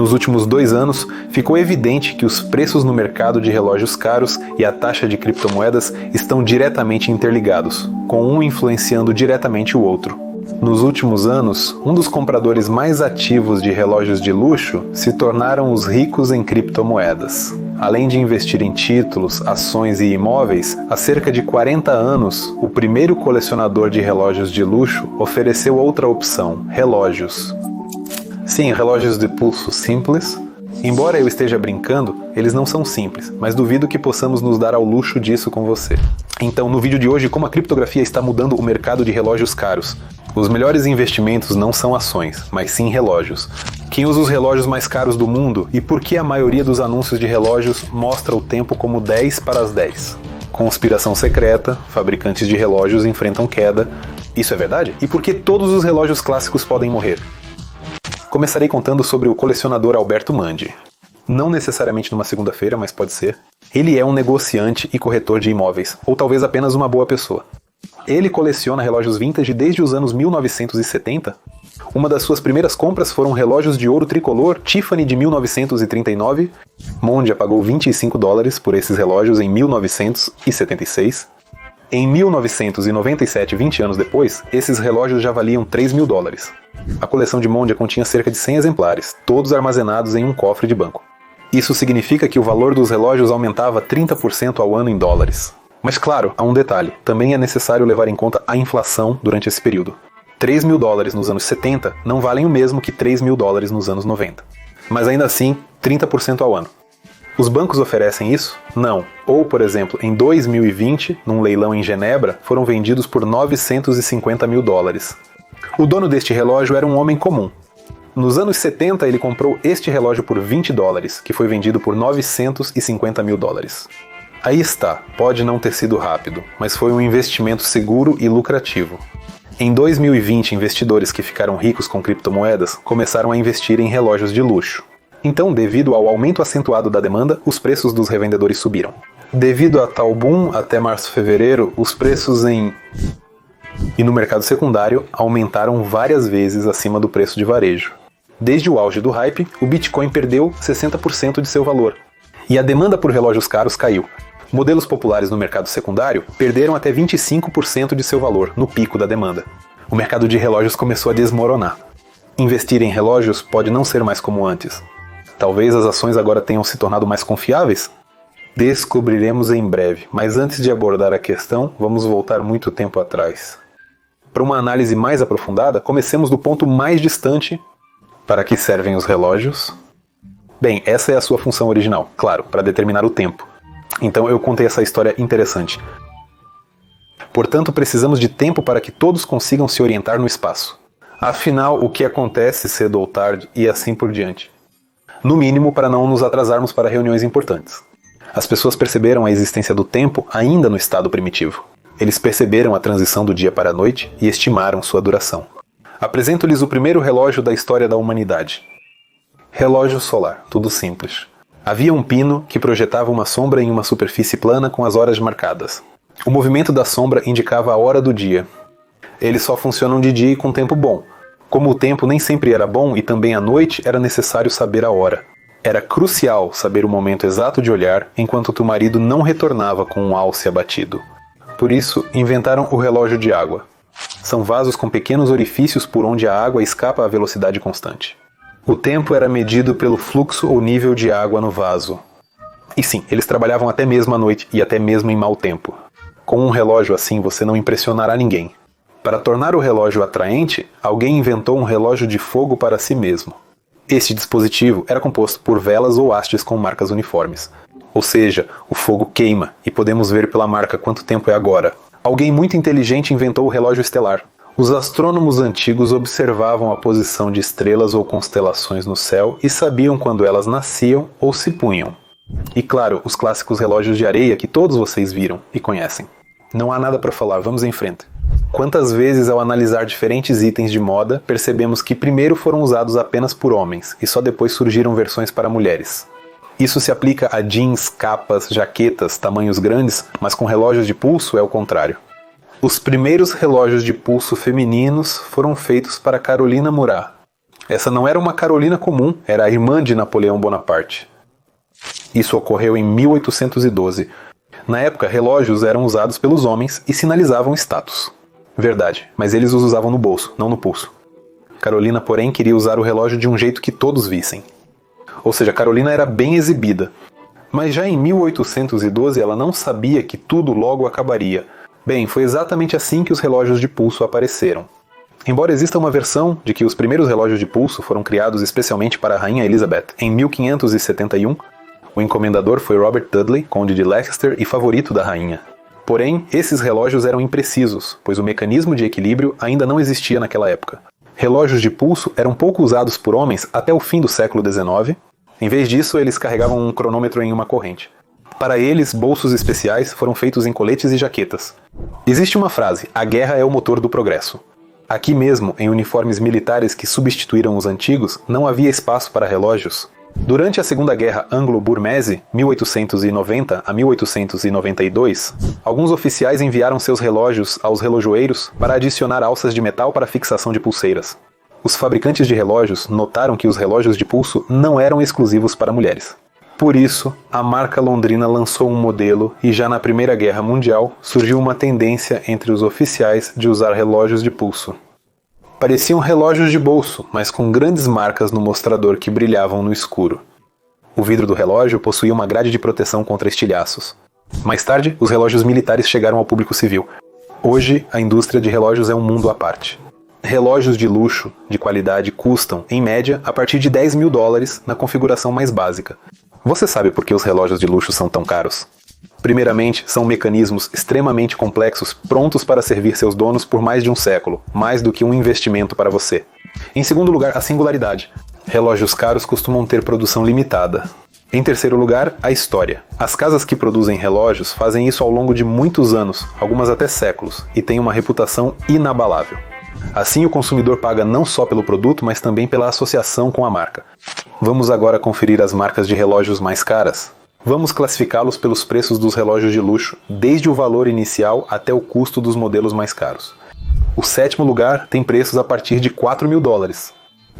Nos últimos 2 anos, ficou evidente que os preços no mercado de relógios caros e a taxa de criptomoedas estão diretamente interligados, com um influenciando diretamente o outro. Nos últimos anos, um dos compradores mais ativos de relógios de luxo se tornaram os ricos em criptomoedas. Além de investir em títulos, ações e imóveis, há cerca de 40 anos, o primeiro colecionador de relógios de luxo ofereceu outra opção: relógios. Sim, relógios de pulso simples. Embora eu esteja brincando, eles não são simples, mas duvido que possamos nos dar ao luxo disso com você. Então, no vídeo de hoje, como a criptografia está mudando o mercado de relógios caros. Os melhores investimentos não são ações, mas sim relógios. Quem usa os relógios mais caros do mundo e por que a maioria dos anúncios de relógios mostra o tempo como 10 para as 10? Conspiração secreta, fabricantes de relógios enfrentam queda. Isso é verdade? E por que todos os relógios clássicos podem morrer? Começarei contando sobre o colecionador Alberto Mandi. Não necessariamente numa segunda-feira, mas pode ser. Ele é um negociante e corretor de imóveis, ou talvez apenas uma boa pessoa. Ele coleciona relógios vintage desde os anos 1970. Uma das suas primeiras compras foram relógios de ouro tricolor Tiffany de 1939. Mondia pagou $25 por esses relógios em 1976. Em 1997, 20 anos depois, esses relógios já valiam $3.000. A coleção de Mondia continha cerca de 100 exemplares, todos armazenados em um cofre de banco. Isso significa que o valor dos relógios aumentava 30% ao ano em dólares. Mas claro, há um detalhe, também é necessário levar em conta a inflação durante esse período. $3.000 nos anos 70 não valem o mesmo que $3.000 nos anos 90. Mas ainda assim, 30% ao ano. Os bancos oferecem isso? Não. Ou, por exemplo, em 2020, num leilão em Genebra, foram vendidos por $950 mil. O dono deste relógio era um homem comum. Nos anos 70 ele comprou este relógio por $20, que foi vendido por $950 mil. Aí está, pode não ter sido rápido, mas foi um investimento seguro e lucrativo. Em 2020, investidores que ficaram ricos com criptomoedas começaram a investir em relógios de luxo. Então, devido ao aumento acentuado da demanda, os preços dos revendedores subiram. Devido a tal boom, até março-fevereiro, os preços e no mercado secundário aumentaram várias vezes acima do preço de varejo. Desde o auge do hype, o Bitcoin perdeu 60% de seu valor. E a demanda por relógios caros caiu. Modelos populares no mercado secundário perderam até 25% de seu valor no pico da demanda. O mercado de relógios começou a desmoronar. Investir em relógios pode não ser mais como antes. Talvez as ações agora tenham se tornado mais confiáveis? Descobriremos em breve, mas antes de abordar a questão, vamos voltar muito tempo atrás. Para uma análise mais aprofundada, comecemos do ponto mais distante. Para que servem os relógios? Bem, essa é a sua função original, claro, para determinar o tempo. Então eu contei essa história interessante. Portanto, precisamos de tempo para que todos consigam se orientar no espaço. Afinal, o que acontece cedo ou tarde e assim por diante. No mínimo, para não nos atrasarmos para reuniões importantes. As pessoas perceberam a existência do tempo ainda no estado primitivo. Eles perceberam a transição do dia para a noite e estimaram sua duração. Apresento-lhes o primeiro relógio da história da humanidade. Relógio solar, tudo simples. Havia um pino que projetava uma sombra em uma superfície plana com as horas marcadas. O movimento da sombra indicava a hora do dia. Eles só funcionam de dia e com tempo bom. Como o tempo nem sempre era bom e também à noite era necessário saber a hora. Era crucial saber o momento exato de olhar enquanto teu marido não retornava com um alce abatido. Por isso, inventaram o relógio de água. São vasos com pequenos orifícios por onde a água escapa a velocidade constante. O tempo era medido pelo fluxo ou nível de água no vaso. E sim, eles trabalhavam até mesmo à noite e até mesmo em mau tempo. Com um relógio assim você não impressionará ninguém. Para tornar o relógio atraente, alguém inventou um relógio de fogo para si mesmo. Este dispositivo era composto por velas ou hastes com marcas uniformes. Ou seja, o fogo queima e podemos ver pela marca quanto tempo é agora. Alguém muito inteligente inventou o relógio estelar. Os astrônomos antigos observavam a posição de estrelas ou constelações no céu e sabiam quando elas nasciam ou se punham. E claro, os clássicos relógios de areia que todos vocês viram e conhecem. Não há nada para falar, vamos em frente. Quantas vezes ao analisar diferentes itens de moda, percebemos que primeiro foram usados apenas por homens e só depois surgiram versões para mulheres. Isso se aplica a jeans, capas, jaquetas, tamanhos grandes, mas com relógios de pulso é o contrário. Os primeiros relógios de pulso femininos foram feitos para Carolina Murat. Essa não era uma Carolina comum, era a irmã de Napoleão Bonaparte. Isso ocorreu em 1812. Na época, relógios eram usados pelos homens e sinalizavam status. Verdade, mas eles os usavam no bolso, não no pulso. Carolina, porém, queria usar o relógio de um jeito que todos vissem. Ou seja, Carolina era bem exibida. Mas já em 1812 ela não sabia que tudo logo acabaria. Bem, foi exatamente assim que os relógios de pulso apareceram. Embora exista uma versão de que os primeiros relógios de pulso foram criados especialmente para a Rainha Elizabeth em 1571, o encomendador foi Robert Dudley, conde de Leicester e favorito da rainha. Porém, esses relógios eram imprecisos, pois o mecanismo de equilíbrio ainda não existia naquela época. Relógios de pulso eram pouco usados por homens até o fim do século XIX. Em vez disso, eles carregavam um cronômetro em uma corrente. Para eles, bolsos especiais foram feitos em coletes e jaquetas. Existe uma frase: a guerra é o motor do progresso. Aqui mesmo, em uniformes militares que substituíram os antigos, não havia espaço para relógios. Durante a Segunda Guerra Anglo-Burmese, 1890 a 1892, alguns oficiais enviaram seus relógios aos relojoeiros para adicionar alças de metal para fixação de pulseiras. Os fabricantes de relógios notaram que os relógios de pulso não eram exclusivos para mulheres. Por isso, a marca londrina lançou um modelo e já na Primeira Guerra Mundial surgiu uma tendência entre os oficiais de usar relógios de pulso. Pareciam relógios de bolso, mas com grandes marcas no mostrador que brilhavam no escuro. O vidro do relógio possuía uma grade de proteção contra estilhaços. Mais tarde, os relógios militares chegaram ao público civil. Hoje, a indústria de relógios é um mundo à parte. Relógios de luxo, de qualidade, custam, em média, a partir de $10 mil na configuração mais básica. Você sabe por que os relógios de luxo são tão caros? Primeiramente, são mecanismos extremamente complexos, prontos para servir seus donos por mais de um século, mais do que um investimento para você. Em segundo lugar, a singularidade. Relógios caros costumam ter produção limitada. Em terceiro lugar, a história. As casas que produzem relógios fazem isso ao longo de muitos anos, algumas até séculos, e têm uma reputação inabalável. Assim, o consumidor paga não só pelo produto, mas também pela associação com a marca. Vamos agora conferir as marcas de relógios mais caras. Vamos classificá-los pelos preços dos relógios de luxo, desde o valor inicial até o custo dos modelos mais caros. O sétimo lugar tem preços a partir de $4 mil.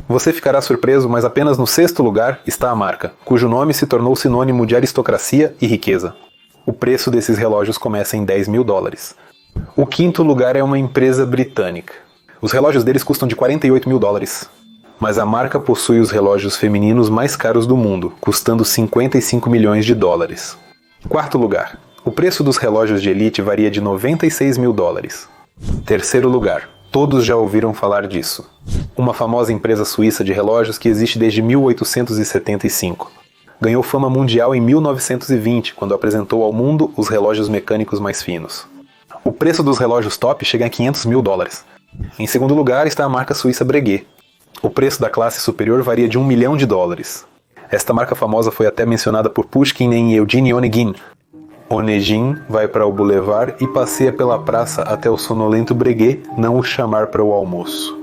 Você ficará surpreso, mas apenas no sexto lugar está a marca, cujo nome se tornou sinônimo de aristocracia e riqueza. O preço desses relógios começa em $10 mil. O quinto lugar é uma empresa britânica. Os relógios deles custam de $48 mil. Mas a marca possui os relógios femininos mais caros do mundo, custando $55 milhões. Quarto lugar. O preço dos relógios de elite varia de $96 mil. Terceiro lugar. Todos já ouviram falar disso. Uma famosa empresa suíça de relógios que existe desde 1875. Ganhou fama mundial em 1920, quando apresentou ao mundo os relógios mecânicos mais finos. O preço dos relógios top chega a $500 mil. Em segundo lugar está a marca suíça Breguet. O preço da classe superior varia de $1 milhão. Esta marca famosa foi até mencionada por Pushkin em Eugene Onegin. Onegin vai para o boulevard e passeia pela praça até o sonolento Breguet não o chamar para o almoço.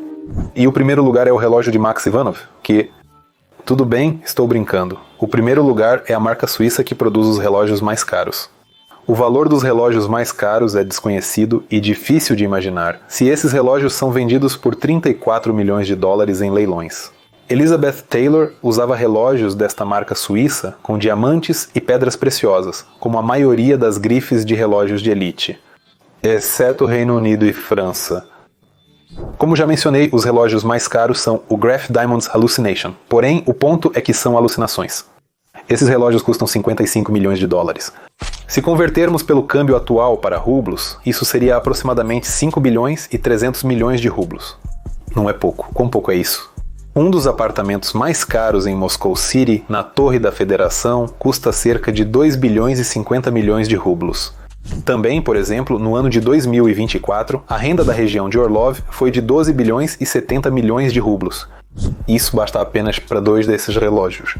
E o primeiro lugar é o relógio de Max Ivanov, que... Tudo bem, estou brincando. O primeiro lugar é a marca suíça que produz os relógios mais caros. O valor dos relógios mais caros é desconhecido e difícil de imaginar se esses relógios são vendidos por $34 milhões em leilões. Elizabeth Taylor usava relógios desta marca suíça com diamantes e pedras preciosas, como a maioria das grifes de relógios de elite, exceto Reino Unido e França. Como já mencionei, os relógios mais caros são o Graf Diamonds Hallucination, porém o ponto é que são alucinações. Esses relógios custam $55 milhões. Se convertermos pelo câmbio atual para rublos, isso seria aproximadamente 5 bilhões e 300 milhões de rublos. Não é pouco. Quão pouco é isso? Um dos apartamentos mais caros em Moscow City, na Torre da Federação, custa cerca de 2 bilhões e 50 milhões de rublos. Também, por exemplo, no ano de 2024, a renda da região de Orlov foi de 12 bilhões e 70 milhões de rublos. Isso basta apenas para 2 desses relógios.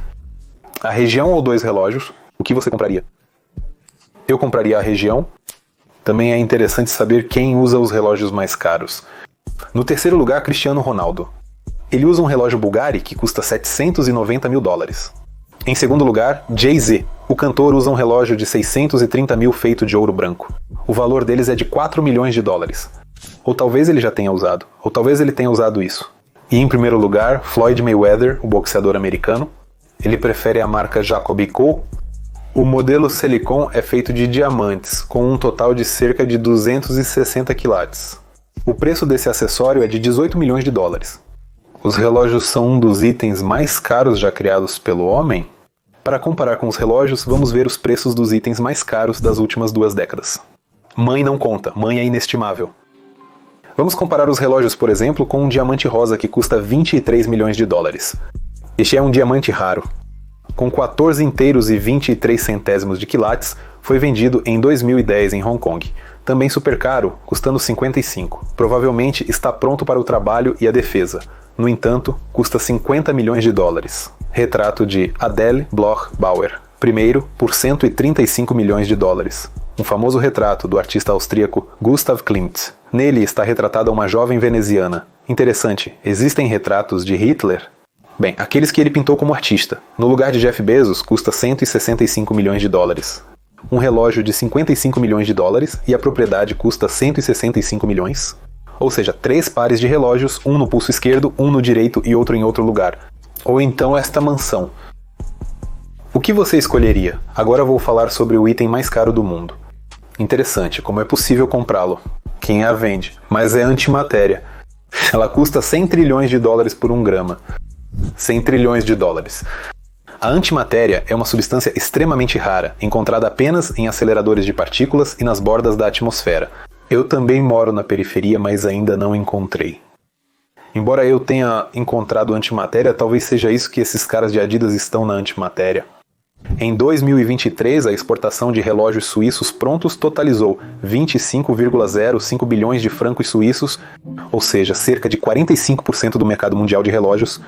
A região ou 2 relógios, o que você compraria? Eu compraria a região. Também é interessante saber quem usa os relógios mais caros. No terceiro lugar, Cristiano Ronaldo. Ele usa um relógio Bulgari que custa $790 mil. Em segundo lugar, Jay-Z. O cantor usa um relógio de 630 mil feito de ouro branco. O valor deles é de $4 milhões. Ou talvez ele já tenha usado, ou talvez ele tenha usado isso. E em primeiro lugar, Floyd Mayweather, o boxeador americano. Ele prefere a marca Jacoby Co. O modelo Silicon é feito de diamantes, com um total de cerca de 260 quilates. O preço desse acessório é de 18 milhões de dólares. Os relógios são um dos itens mais caros já criados pelo homem? Para comparar com os relógios, vamos ver os preços dos itens mais caros das últimas 2 décadas. Mãe não conta, mãe é inestimável. Vamos comparar os relógios, por exemplo, com um diamante rosa que custa 23 milhões de dólares. Este é um diamante raro. Com 14 inteiros e 23 centésimos de quilates, foi vendido em 2010 em Hong Kong. Também super caro, custando 55. Provavelmente está pronto para o trabalho e a defesa. No entanto, custa 50 milhões de dólares. Retrato de Adele Bloch Bauer. Primeiro, por 135 milhões de dólares. Um famoso retrato do artista austríaco Gustav Klimt. Nele está retratada uma jovem veneziana. Interessante, existem retratos de Hitler? Bem, aqueles que ele pintou como artista. No lugar de Jeff Bezos, custa 165 milhões de dólares. Um relógio de 55 milhões de dólares e a propriedade custa 165 milhões. Ou seja, 3 pares de relógios, um no pulso esquerdo, um no direito e outro em outro lugar. Ou então esta mansão. O que você escolheria? Agora vou falar sobre o item mais caro do mundo. Interessante, como é possível comprá-lo? Quem a vende? Mas é antimatéria. Ela custa 100 trilhões de dólares por 1 grama. 100 trilhões de dólares. A antimatéria é uma substância extremamente rara, encontrada apenas em aceleradores de partículas e nas bordas da atmosfera. Eu também moro na periferia, mas ainda não encontrei. Embora eu tenha encontrado antimatéria, talvez seja isso que esses caras de Adidas estão na antimatéria. Em 2023, a exportação de relógios suíços prontos totalizou 25,05 bilhões de francos suíços, ou seja, cerca de 45% do mercado mundial de relógios.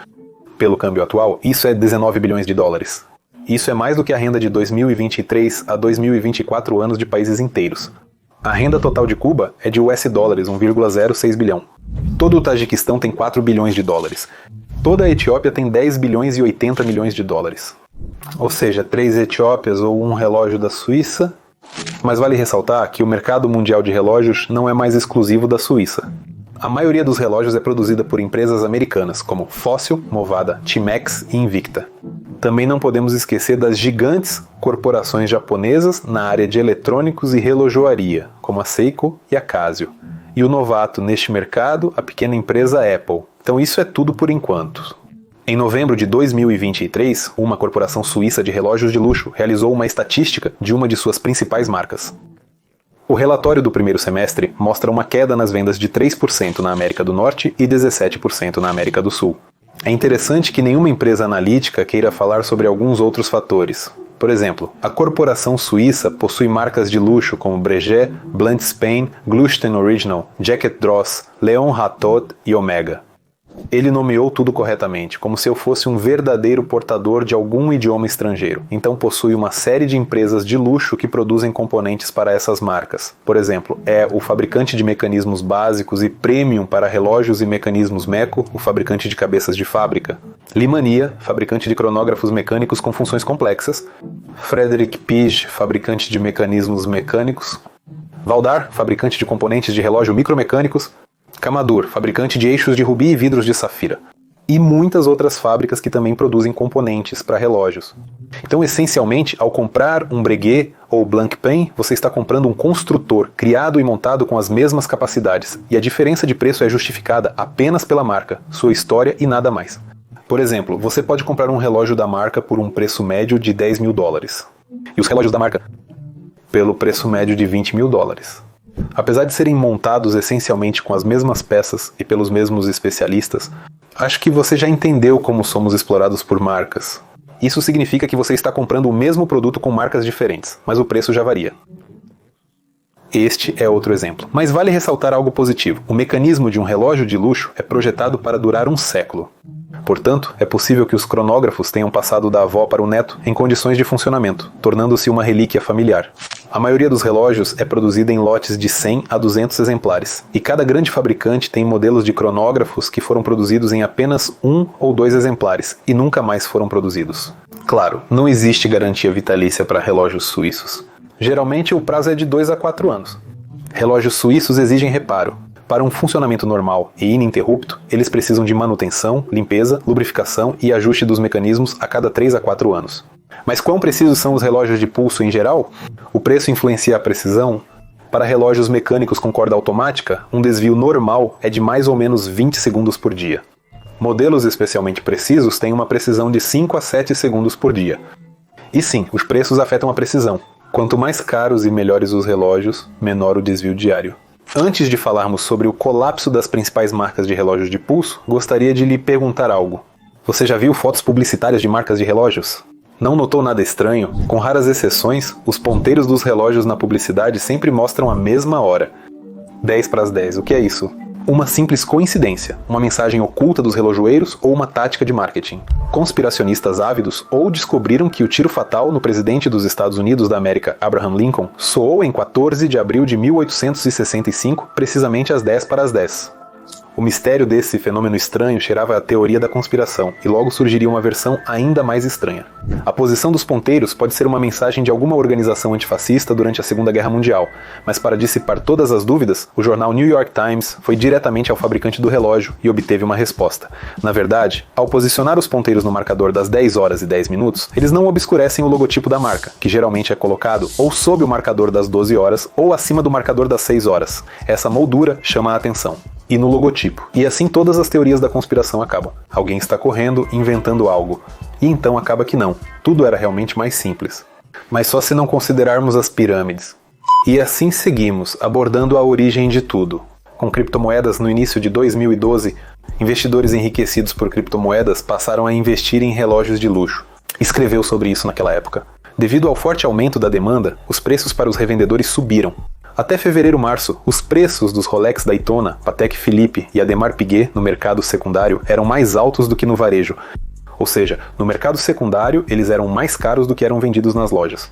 Pelo câmbio atual, isso é 19 bilhões de dólares. Isso é mais do que a renda de 2023 a 2024 anos de países inteiros. A renda total de Cuba é de US dólares, 1,06 bilhão. Todo o Tajiquistão tem 4 bilhões de dólares. Toda a Etiópia tem 10 bilhões e 80 milhões de dólares. Ou seja, 3 Etiópias ou um relógio da Suíça. Mas vale ressaltar que o mercado mundial de relógios não é mais exclusivo da Suíça. A maioria dos relógios é produzida por empresas americanas, como Fossil, Movada, Timex e Invicta. Também não podemos esquecer das gigantes corporações japonesas na área de eletrônicos e relojoaria, como a Seiko e a Casio. E o novato neste mercado, a pequena empresa Apple. Então isso é tudo por enquanto. Em novembro de 2023, uma corporação suíça de relógios de luxo realizou uma estatística de uma de suas principais marcas. O relatório do primeiro semestre mostra uma queda nas vendas de 3% na América do Norte e 17% na América do Sul. É interessante que nenhuma empresa analítica queira falar sobre alguns outros fatores. Por exemplo, a corporação suíça possui marcas de luxo como Breguet, Blunt Spain, Glusten Original, Jacket Dross, Leon Hatot e Omega. Ele nomeou tudo corretamente, como se eu fosse um verdadeiro portador de algum idioma estrangeiro. Então possui uma série de empresas de luxo que produzem componentes para essas marcas. Por exemplo, é o fabricante de mecanismos básicos e premium para relógios e mecanismos Meco, o fabricante de cabeças de fábrica. Limania, fabricante de cronógrafos mecânicos com funções complexas. Frederick Pige, fabricante de mecanismos mecânicos. Valdar, fabricante de componentes de relógio micromecânicos. Camadur, fabricante de eixos de rubi e vidros de safira. E muitas outras fábricas que também produzem componentes para relógios. Então, essencialmente, ao comprar um Breguet ou Blancpain, você está comprando um construtor criado e montado com as mesmas capacidades, e a diferença de preço é justificada apenas pela marca, sua história e nada mais. Por exemplo, você pode comprar um relógio da marca por um preço médio de 10 mil dólares. E os relógios da marca pelo preço médio de 20 mil dólares. Apesar de serem montados essencialmente com as mesmas peças e pelos mesmos especialistas, acho que você já entendeu como somos explorados por marcas. Isso significa que você está comprando o mesmo produto com marcas diferentes, mas o preço já varia. Este é outro exemplo. Mas vale ressaltar algo positivo. O mecanismo de um relógio de luxo é projetado para durar um século. Portanto, é possível que os cronógrafos tenham passado da avó para o neto em condições de funcionamento, tornando-se uma relíquia familiar. A maioria dos relógios é produzida em lotes de 100 a 200 exemplares, e cada grande fabricante tem modelos de cronógrafos que foram produzidos em apenas 1 ou 2 exemplares e nunca mais foram produzidos. Claro, não existe garantia vitalícia para relógios suíços. Geralmente o prazo é de 2 a 4 anos. Relógios suíços exigem reparo. Para um funcionamento normal e ininterrupto, eles precisam de manutenção, limpeza, lubrificação e ajuste dos mecanismos a cada 3 a 4 anos. Mas quão precisos são os relógios de pulso em geral? O preço influencia a precisão? Para relógios mecânicos com corda automática, um desvio normal é de mais ou menos 20 segundos por dia. Modelos especialmente precisos têm uma precisão de 5 a 7 segundos por dia. E sim, os preços afetam a precisão. Quanto mais caros e melhores os relógios, menor o desvio diário. Antes de falarmos sobre o colapso das principais marcas de relógios de pulso, gostaria de lhe perguntar algo. Você já viu fotos publicitárias de marcas de relógios? Não notou nada estranho? Com raras exceções, os ponteiros dos relógios na publicidade sempre mostram a mesma hora. 10 para as 10, o que é isso? Uma simples coincidência, uma mensagem oculta dos relojoeiros ou uma tática de marketing. Conspiracionistas ávidos ou descobriram que o tiro fatal no presidente dos Estados Unidos da América, Abraham Lincoln, soou em 14 de abril de 1865, precisamente às 10 para as 10. O mistério desse fenômeno estranho cheirava a teoria da conspiração, e logo surgiria uma versão ainda mais estranha. A posição dos ponteiros pode ser uma mensagem de alguma organização antifascista durante a Segunda Guerra Mundial, mas para dissipar todas as dúvidas, o jornal New York Times foi diretamente ao fabricante do relógio e obteve uma resposta. Na verdade, ao posicionar os ponteiros no marcador das 10 horas e 10 minutos, eles não obscurecem o logotipo da marca, que geralmente é colocado ou sob o marcador das 12 horas ou acima do marcador das 6 horas. Essa moldura chama a atenção. E no logotipo. E assim todas as teorias da conspiração acabam. Alguém está correndo, inventando algo. E então acaba que não. Tudo era realmente mais simples. Mas só se não considerarmos as pirâmides. E assim seguimos, abordando a origem de tudo. Com criptomoedas no início de 2012, investidores enriquecidos por criptomoedas passaram a investir em relógios de luxo. Escreveu sobre isso naquela época. Devido ao forte aumento da demanda, os preços para os revendedores subiram. Até fevereiro-março, os preços dos Rolex Daytona, Patek Philippe e Audemars Piguet no mercado secundário eram mais altos do que no varejo. Ou seja, no mercado secundário eles eram mais caros do que eram vendidos nas lojas.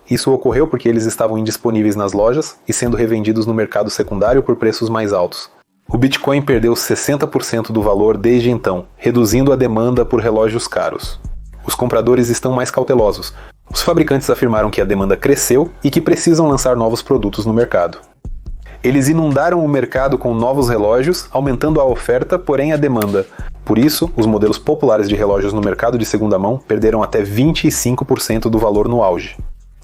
Isso ocorreu porque eles estavam indisponíveis nas lojas e sendo revendidos no mercado secundário por preços mais altos. O Bitcoin perdeu 60% do valor desde então, reduzindo a demanda por relógios caros. Os compradores estão mais cautelosos. Os fabricantes afirmaram que a demanda cresceu e que precisam lançar novos produtos no mercado. Eles inundaram o mercado com novos relógios, aumentando a oferta, porém a demanda. Por isso, os modelos populares de relógios no mercado de segunda mão perderam até 25% do valor no auge.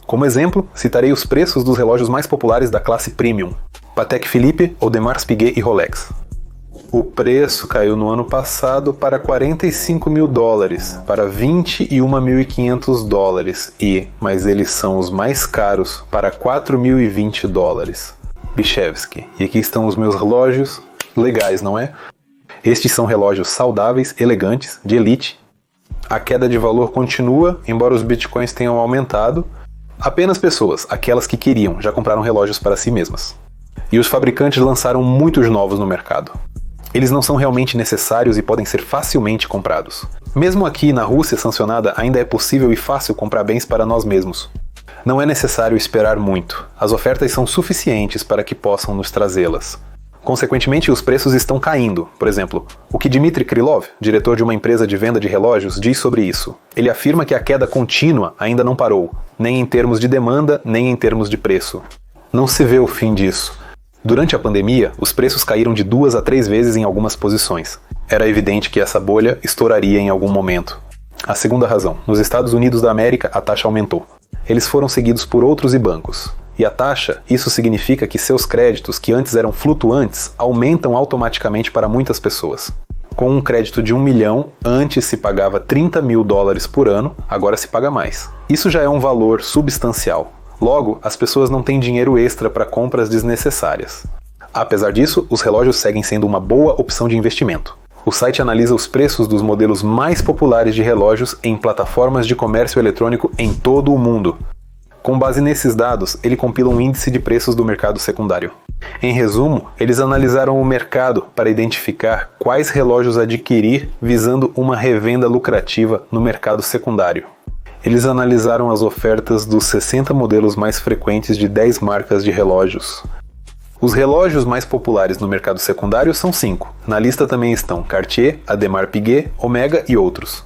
Como exemplo, citarei os preços dos relógios mais populares da classe Premium: Patek Philippe, Audemars Piguet e Rolex. O preço caiu no ano passado para $45 mil, para $21.500 mas eles são os mais caros para $4.020. Bichevsky. E aqui estão os meus relógios legais, não é? Estes são relógios saudáveis, elegantes, de elite. A queda de valor continua, embora os bitcoins tenham aumentado. Apenas pessoas, aquelas que queriam, já compraram relógios para si mesmas. E os fabricantes lançaram muitos novos no mercado. Eles não são realmente necessários e podem ser facilmente comprados. Mesmo aqui na Rússia sancionada, ainda é possível e fácil comprar bens para nós mesmos. Não é necessário esperar muito. As ofertas são suficientes para que possam nos trazê-las. Consequentemente, os preços estão caindo. Por exemplo, o que Dmitry Krylov, diretor de uma empresa de venda de relógios, diz sobre isso. Ele afirma que a queda contínua ainda não parou, nem em termos de demanda, nem em termos de preço. Não se vê o fim disso. Durante a pandemia, os preços caíram de 2 a 3 vezes em algumas posições. Era evidente que essa bolha estouraria em algum momento. A segunda razão: nos Estados Unidos da América, a taxa aumentou. Eles foram seguidos por outros e bancos. E a taxa, isso significa que seus créditos, que antes eram flutuantes, aumentam automaticamente para muitas pessoas. Com um crédito de $1 milhão, antes se pagava $30 mil por ano, agora se paga mais. Isso já é um valor substancial. Logo, as pessoas não têm dinheiro extra para compras desnecessárias. Apesar disso, os relógios seguem sendo uma boa opção de investimento. O site analisa os preços dos modelos mais populares de relógios em plataformas de comércio eletrônico em todo o mundo. Com base nesses dados, ele compila um índice de preços do mercado secundário. Em resumo, eles analisaram o mercado para identificar quais relógios adquirir visando uma revenda lucrativa no mercado secundário. Eles analisaram as ofertas dos 60 modelos mais frequentes de 10 marcas de relógios. Os relógios mais populares no mercado secundário são 5. Na lista também estão Cartier, Audemars Piguet, Omega e outros.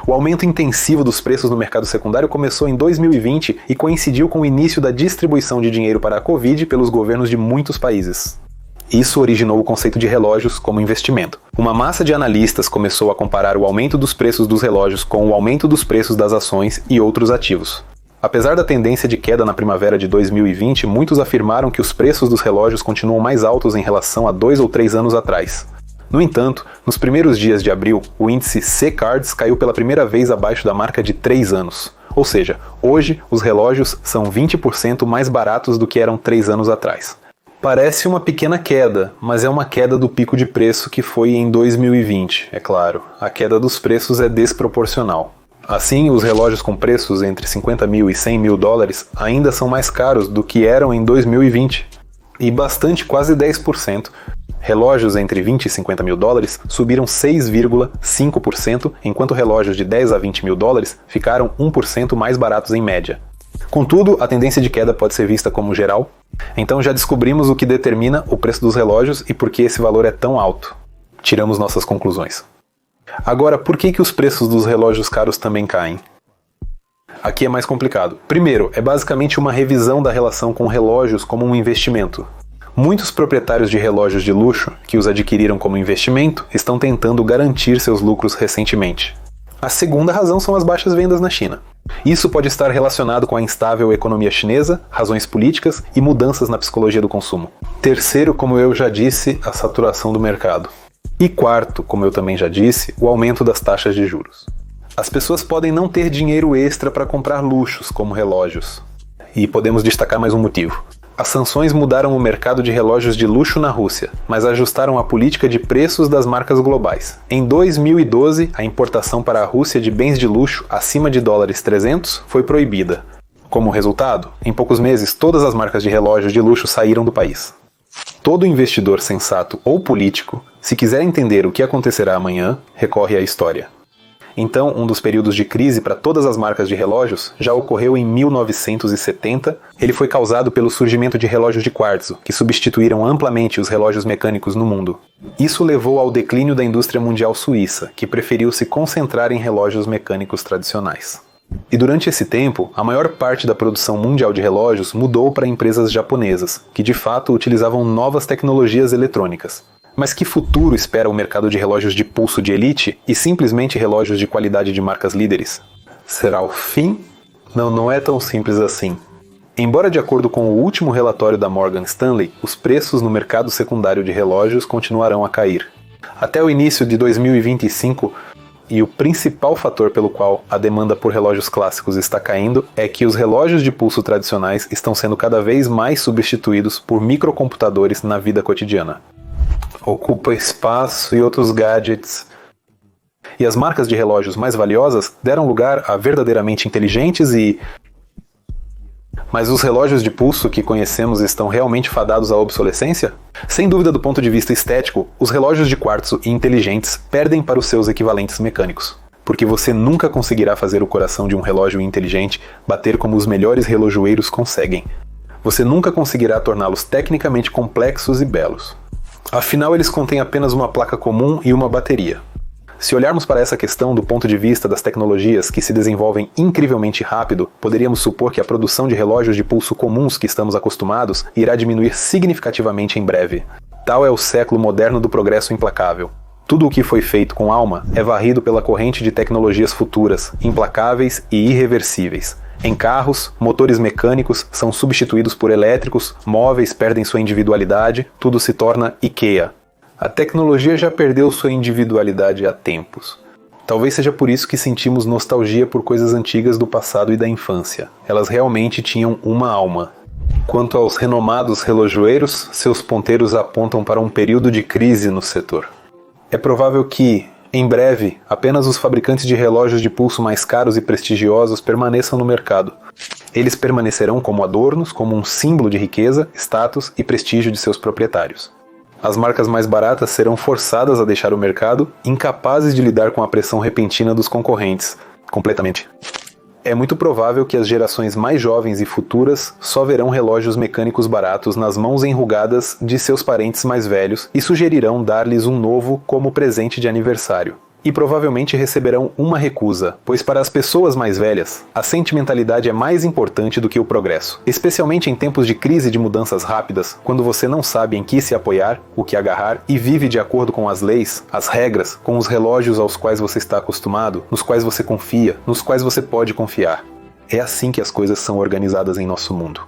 O aumento intensivo dos preços no mercado secundário começou em 2020 e coincidiu com o início da distribuição de dinheiro para a Covid pelos governos de muitos países. Isso originou o conceito de relógios como investimento. Uma massa de analistas começou a comparar o aumento dos preços dos relógios com o aumento dos preços das ações e outros ativos. Apesar da tendência de queda na primavera de 2020, muitos afirmaram que os preços dos relógios continuam mais altos em relação a 2 ou 3 anos atrás. No entanto, nos primeiros dias de abril, o índice C-Cards caiu pela primeira vez abaixo da marca de 3 anos. Ou seja, hoje os relógios são 20% mais baratos do que eram 3 anos atrás. Parece uma pequena queda, mas é uma queda do pico de preço que foi em 2020, é claro. A queda dos preços é desproporcional. Assim, os relógios com preços entre 50 mil e 100 mil dólares ainda são mais caros do que eram em 2020. E bastante, quase 10%. Relógios entre 20 e 50 mil dólares subiram 6,5%, enquanto relógios de 10 a 20 mil dólares ficaram 1% mais baratos em média. Contudo, a tendência de queda pode ser vista como geral. Então já descobrimos o que determina o preço dos relógios e por que esse valor é tão alto. Tiramos nossas conclusões. Agora, por que os preços dos relógios caros também caem? Aqui é mais complicado. Primeiro, é basicamente uma revisão da relação com relógios como um investimento. Muitos proprietários de relógios de luxo, que os adquiriram como investimento, estão tentando garantir seus lucros recentemente. A segunda razão são as baixas vendas na China. Isso pode estar relacionado com a instável economia chinesa, razões políticas e mudanças na psicologia do consumo. Terceiro, como eu já disse, a saturação do mercado. E quarto, como eu também já disse, o aumento das taxas de juros. As pessoas podem não ter dinheiro extra para comprar luxos, como relógios. E podemos destacar mais um motivo. As sanções mudaram o mercado de relógios de luxo na Rússia, mas ajustaram a política de preços das marcas globais. Em 2012, a importação para a Rússia de bens de luxo acima de $300 foi proibida. Como resultado, em poucos meses, todas as marcas de relógios de luxo saíram do país. Todo investidor sensato ou político, se quiser entender o que acontecerá amanhã, recorre à história. Então, um dos períodos de crise para todas as marcas de relógios já ocorreu em 1970. Ele foi causado pelo surgimento de relógios de quartzo, que substituíram amplamente os relógios mecânicos no mundo. Isso levou ao declínio da indústria mundial suíça, que preferiu se concentrar em relógios mecânicos tradicionais. E durante esse tempo, a maior parte da produção mundial de relógios mudou para empresas japonesas, que de fato utilizavam novas tecnologias eletrônicas. Mas que futuro espera o mercado de relógios de pulso de elite e simplesmente relógios de qualidade de marcas líderes? Será o fim? Não é tão simples assim. Embora de acordo com o último relatório da Morgan Stanley, os preços no mercado secundário de relógios continuarão a cair. Até o início de 2025, e o principal fator pelo qual a demanda por relógios clássicos está caindo é que os relógios de pulso tradicionais estão sendo cada vez mais substituídos por microcomputadores na vida cotidiana. Ocupa espaço e outros gadgets. E as marcas de relógios mais valiosas deram lugar a verdadeiramente inteligentes Mas os relógios de pulso que conhecemos estão realmente fadados à obsolescência? Sem dúvida, do ponto de vista estético, os relógios de quartzo e inteligentes perdem para os seus equivalentes mecânicos. Porque você nunca conseguirá fazer o coração de um relógio inteligente bater como os melhores relojoeiros conseguem. Você nunca conseguirá torná-los tecnicamente complexos e belos. Afinal, eles contêm apenas uma placa comum e uma bateria. Se olharmos para essa questão do ponto de vista das tecnologias que se desenvolvem incrivelmente rápido, poderíamos supor que a produção de relógios de pulso comuns que estamos acostumados irá diminuir significativamente em breve. Tal é o século moderno do progresso implacável. Tudo o que foi feito com alma é varrido pela corrente de tecnologias futuras, implacáveis e irreversíveis. Em carros, motores mecânicos são substituídos por elétricos, móveis perdem sua individualidade, tudo se torna IKEA. A tecnologia já perdeu sua individualidade há tempos. Talvez seja por isso que sentimos nostalgia por coisas antigas do passado e da infância. Elas realmente tinham uma alma. Quanto aos renomados relojoeiros, seus ponteiros apontam para um período de crise no setor. É provável que, em breve, apenas os fabricantes de relógios de pulso mais caros e prestigiosos permaneçam no mercado. Eles permanecerão como adornos, como um símbolo de riqueza, status e prestígio de seus proprietários. As marcas mais baratas serão forçadas a deixar o mercado, incapazes de lidar com a pressão repentina dos concorrentes. Completamente. É muito provável que as gerações mais jovens e futuras só verão relógios mecânicos baratos nas mãos enrugadas de seus parentes mais velhos e sugerirão dar-lhes um novo como presente de aniversário. e provavelmente receberão uma recusa, pois para as pessoas mais velhas, a sentimentalidade é mais importante do que o progresso, especialmente em tempos de crise e de mudanças rápidas, quando você não sabe em que se apoiar, o que agarrar e vive de acordo com as leis, as regras, com os relógios aos quais você está acostumado, nos quais você confia, nos quais você pode confiar. É assim que as coisas são organizadas em nosso mundo.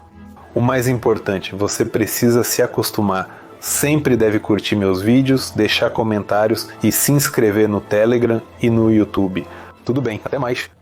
O mais importante, você precisa se acostumar. Sempre deve curtir meus vídeos, deixar comentários e se inscrever no Telegram e no YouTube. Tudo bem, até mais!